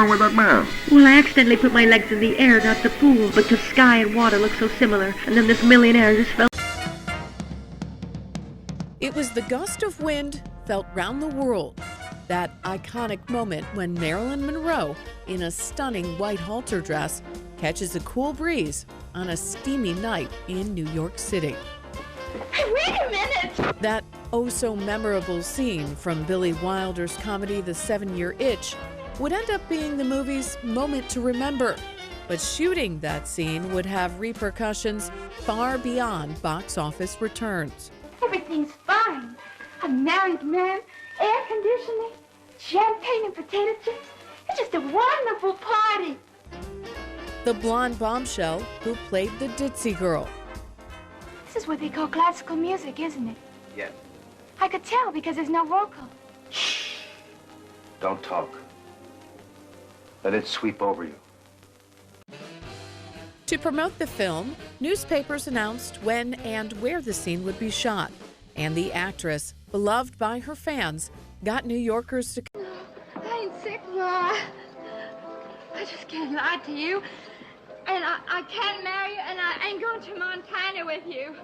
wrong with that man? Well, I accidentally put my legs in the air, not the pool, because sky and water look so similar, and then this millionaire just fell. It was the gust of wind felt round the world. That iconic moment when Marilyn Monroe, in a stunning white halter dress, catches a cool breeze on a steamy night in New York City. Hey, wait a minute! That oh-so-memorable scene from Billy Wilder's comedy The 7-Year Itch would end up being the movie's moment to remember. But shooting that scene would have repercussions far beyond box office returns. Everything's fine. A married man, air conditioning, champagne and potato chips. It's just a wonderful party. The blonde bombshell who played the ditzy girl. This is what they call classical music, isn't it? Yes. I could tell because there's no vocal. Shh. Don't talk. Let it sweep over you. To promote the film, newspapers announced when and where the scene would be shot, and the actress, beloved by her fans, got New Yorkers to... No, I ain't sick, Ma. I just can't lie to you. And I can't marry you, and I ain't going to Montana with you.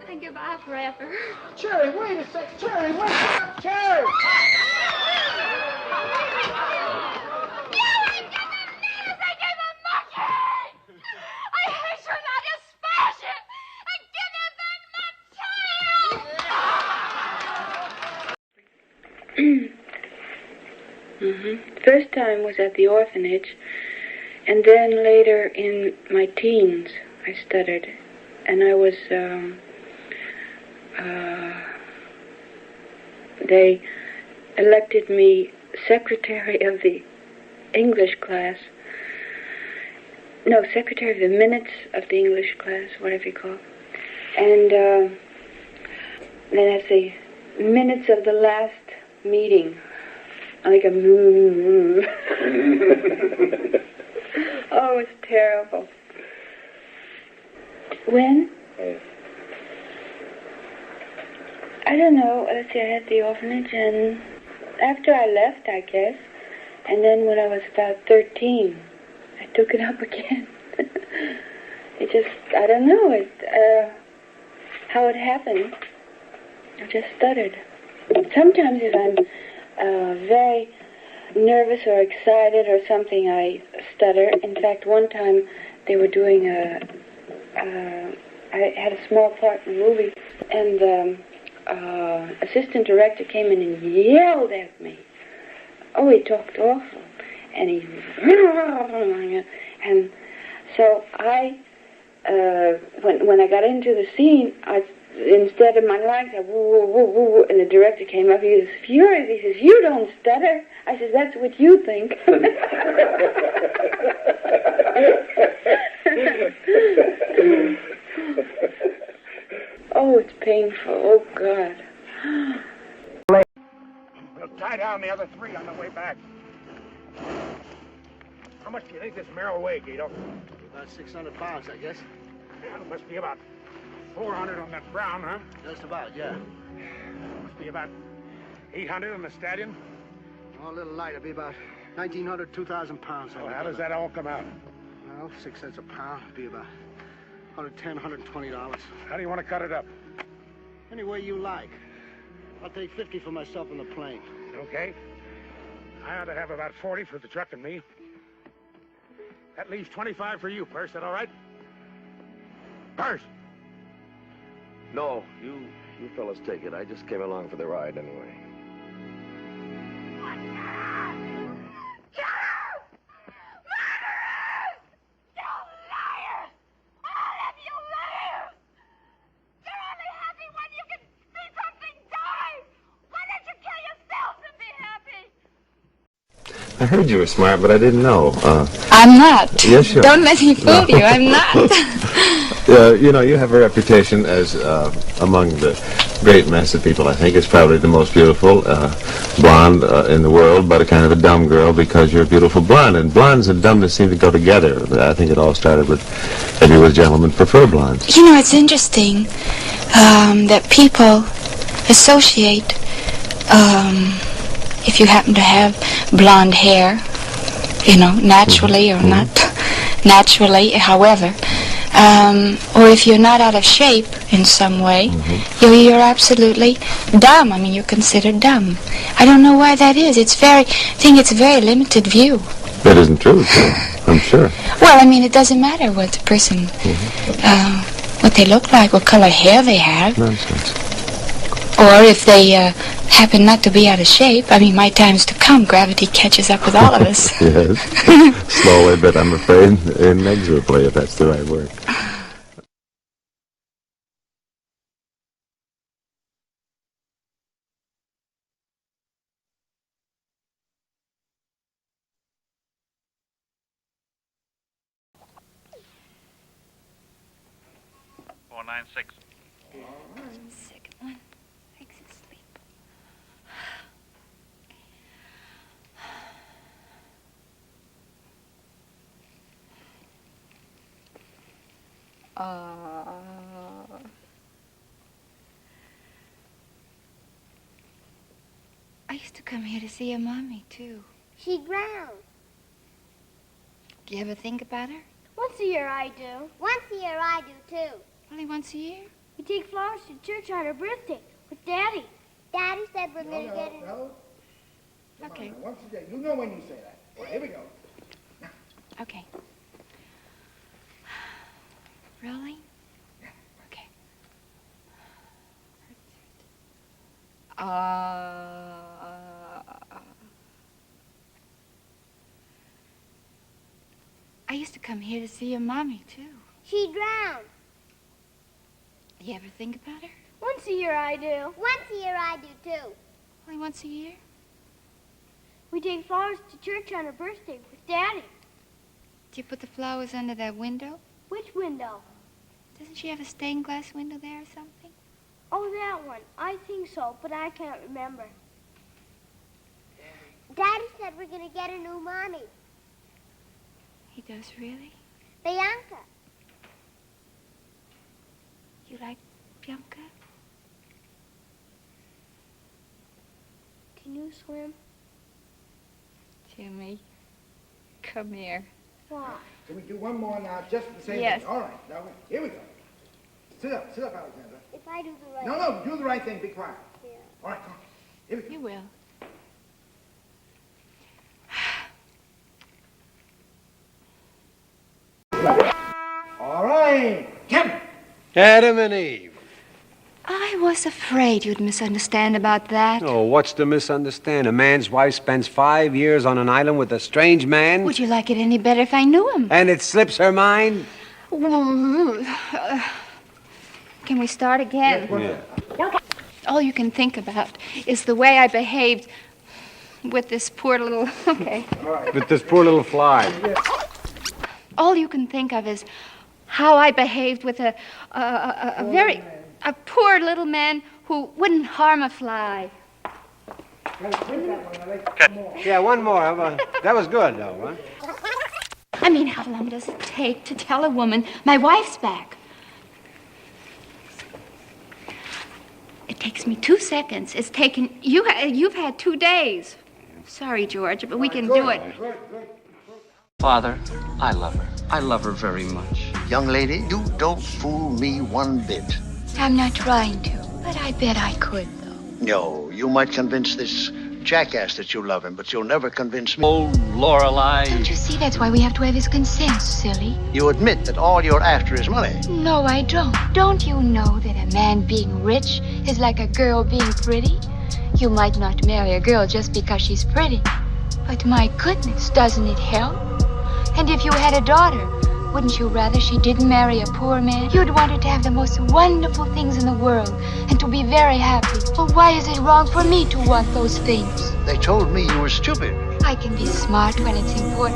And goodbye forever. Cherry, wait a sec. Cherry, wait up. Cherry! First time was at the orphanage, and then later in my teens I stuttered, and I was they elected me secretary of the English class. No, secretary of the minutes of the English class, whatever you call it. And then at the minutes of the last meeting, like a oh, it's terrible. When? I don't know. Let's see, I had the orphanage, and after I left, I guess, and then when I was about 13, I took it up again. It just, I don't know how it happened. I just stuttered. Sometimes if I'm very nervous or excited or something, I stutter. In fact, one time they were doing I had a small part in the movie, and the assistant director came in and yelled at me. Oh, he talked awful. And he, and so I, when I got into the scene, instead of my lines, I woo, woo, woo, woo, and the director came up, he was furious. He says, "You don't stutter." I said, "That's what you think." Oh, it's painful. Oh, God. We'll tie down the other three on the way back. How much do you think this mare will weigh, Guido? About 600 pounds, I guess. Well, it must be about 400 on that brown, huh? Just about, yeah. Must be about 800 on the stallion. Oh, a little light. It'll be about 1,900, 2,000 pounds. Well, how does that all come out? Well, 6 cents a pound. It'll be about $110, $120. How do you want to cut it up? Any way you like. I'll take 50 for myself on the plane. Okay. I ought to have about 40 for the truck and me. That leaves 25 for you, Perce. That all right? Perce! No, you fellas take it. I just came along for the ride anyway. I heard you were smart, but I didn't know. I'm not. Yes, sure. Don't let me fool you. I'm not. You know, you have a reputation as among the great mass of people. I think is probably the most beautiful blonde in the world, but a kind of a dumb girl because you're a beautiful blonde. And blondes and dumbness seem to go together. I think it all started with maybe with gentlemen prefer blondes. You know, it's interesting that people associate if you happen to have blonde hair, you know, naturally or not naturally, however, or if you're not out of shape in some way, you're absolutely dumb. I mean, you're considered dumb. I don't know why that is. I think it's a very limited view. That isn't true, I'm sure. Well, I mean, it doesn't matter what the person, what they look like, what color hair they have. Nonsense. Or if they happen not to be out of shape. I mean, my time's to come. Gravity catches up with all of us. Yes. Slowly, but I'm afraid inexorably, if that's the right word. Second one. Exit sleep. I used to come here to see your mommy, too. She drowned. Do you ever think about her? Once a year I do. Once a year I do, too. Only once a year? We take flowers to church on her birthday with Daddy. Daddy said we're going to get it. Okay. Once a day. You know when you say that. Well, here we go. Okay. Rolling? Okay. I used to come here to see your mommy, too. She drowned. You ever think about her? Once a year I do. Once a year I do, too. Only once a year? We take flowers to church on her birthday with Daddy. Do you put the flowers under that window? Which window? Doesn't she have a stained glass window there or something? Oh, that one. I think so, but I can't remember. Daddy said we're going to get a new mommy. He does, really? Bianca. You like Bianca? Can you swim? Jimmy, come here. Why? Can we do one more now, just the same Yes. thing? All right, now, here we go. Sit up, Alexandra. If I do the right No, do the right thing, be quiet. Yeah. All right, come on. Here we go. You will. All right, Kevin. Adam and Eve. I was afraid you'd misunderstand about that. Oh, what's to misunderstand? A man's wife spends 5 years on an island with a strange man. Would you like it any better if I knew him? And it slips her mind? Can we start again? Yeah. All you can think about is the way I behaved with this poor little... Okay. With this poor little fly. All you can think of is how I behaved with a poor little man who wouldn't harm a fly. Yeah, one more. That was good, though, huh? I mean, how long does it take to tell a woman my wife's back? It takes me 2 seconds. It's taken... You've had 2 days. Sorry, George, but we can do it. Father, I love her. I love her very much. Young lady, you don't fool me one bit. I'm not trying to, but I bet I could, though. No, you might convince this jackass that you love him, but you'll never convince me. Oh, Lorelei. Don't you see that's why we have to have his consent, silly? You admit that all you're after is money. No, I don't. Don't you know that a man being rich is like a girl being pretty? You might not marry a girl just because she's pretty. But my goodness, doesn't it help? And if you had a daughter, wouldn't you rather she didn't marry a poor man? You'd want her to have the most wonderful things in the world and to be very happy. Well, why is it wrong for me to want those things? They told me you were stupid. I can be smart when it's important.